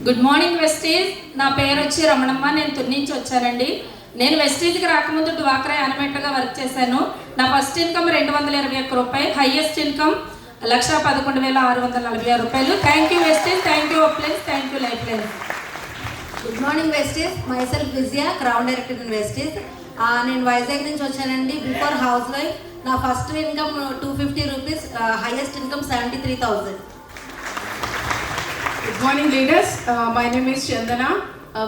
Good morning Vestige. నా పేరు వచ్చి రమణమ్మ. నేను తుని నుంచి వచ్చానండి. నేను వెస్టీజ్కి రాకముందు డ్వాక్రా యానిమేటర్గా వర్క్ చేశాను. నా ఫస్ట్ ఇన్కమ్ 221 రూపాయలు, హైయెస్ట్ ఇన్కమ్ 1,11,646 రూపాయలు. Thank you Vestige, thank you place, thank you life line. Good morning Vestige. My self Vijaya, crown director in Vestige. నేను వైజాగ్ నుంచి వచ్చానండి. Before house wife. నా first income 250 rupees, highest income 73,000. Good morning leaders. My name is Chandana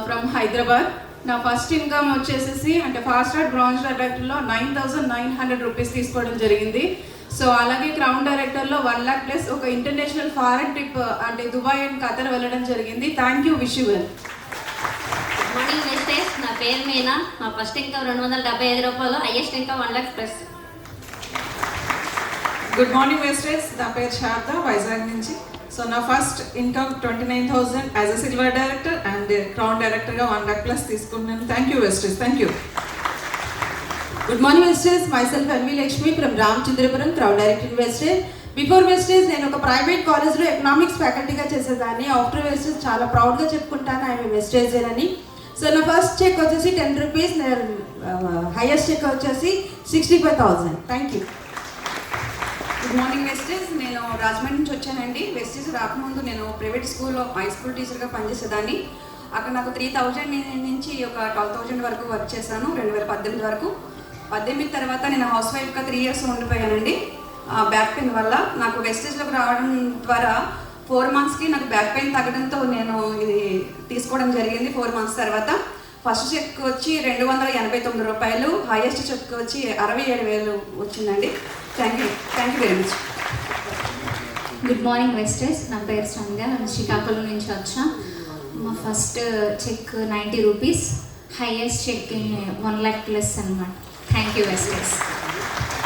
from Hyderabad. నా first income వచ్చేసి అంటే fast track branch డైరెక్టర్లో 9,900 రూపీస్ తీసుకోవడం జరిగింది. సో అలాగే క్రౌన్ డైరెక్టర్లో 1 lakh ప్లస్ ఒక ఇంటర్నేషనల్ ఫారెన్ ట్రిప్ అంటే దుబాయ్ అండ్ ఖతర్ వెళ్ళడం జరిగింది. Thank you, wish you well. Good morning Vestige. నా పేరు మీనా. నా ఫస్ట్ ఇన్కమ్ 275 రూపాయలు, highest income 1 lakh plus. Good morning Vestige. నా పేరు శారద, వైజాగ్ నుంచి. సో నా first income 29,000 as a silver director and crown డైరెక్టర్గా 1 lakh ప్లస్ తీసుకున్నాను. Thank you Vestige, thank you. Good morning Vestige. Myself N V Lakshmi from Ramachandrapuram, crown director in wastage. Before Vestige నేను ఒక private కాలేజ్లో economics ఫ్యాకల్టీగా చేసేదాన్ని. After wastage చాలా ప్రౌడ్గా చెప్పుకుంటాను I'm Vestige అని. సో నా ఫస్ట్ చెక్ వచ్చేసి 10 రూపీస్, హైయెస్ట్ చెక్ వచ్చేసి 65,000. Thank you. Good morning Vestige. నేను రాజమండ్రి నుంచి వచ్చానండి. వెస్టేజ్ రాకముందు నేను ప్రైవేట్ స్కూల్లో హై స్కూల్ టీచర్గా పనిచేసేదాన్ని. అక్కడ నాకు 3,000 నుంచి ఒక 12,000 వరకు వర్క్ చేశాను 2018 వరకు. 18 తర్వాత నేను హౌస్ వైఫ్గా 3 years ఉండిపోయానండి. బ్యాక్ పెయిన్ వల్ల నాకు వెస్టేజ్లోకి రావడం ద్వారా 4 monthsకి నాకు బ్యాక్ పెయిన్ తగ్గడంతో నేను ఇది తీసుకోవడం జరిగింది. 4 months తర్వాత ఫస్ట్ చెక్ వచ్చి 289 రూపాయలు, హైయెస్ట్ చెక్ వచ్చి 67,000 వచ్చిందండి. Thank you very much. Good morning Vestige. నా పేరు సంధ్య, నేను శ్రీకాకుళం నుంచి వచ్చా. మా first cheque 90 rupees, highest cheque 1 lakh plus అనమాట. Thank you Vestige.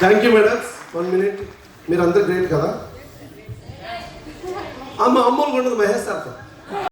Thank you madam. 1 minute. మీరు అందరు గ్రేట్ కదా. అమ్మ అమ్మలు ఉండదు మహేష్ సార్తో.